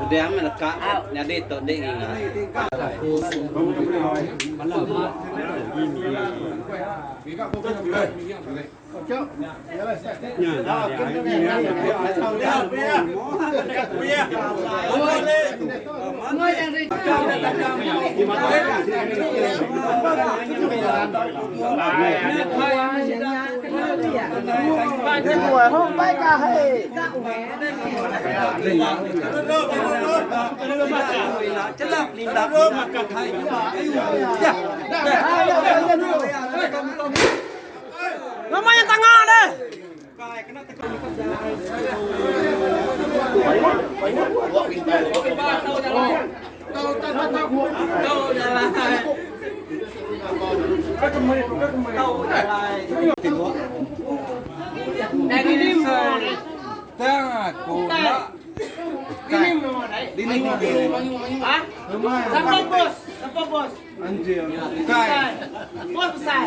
udah aman kak, jadi itu deh ini. Không bay cả hệ Namanya tengah deh. Sampai bos. Anjir. Bos besar.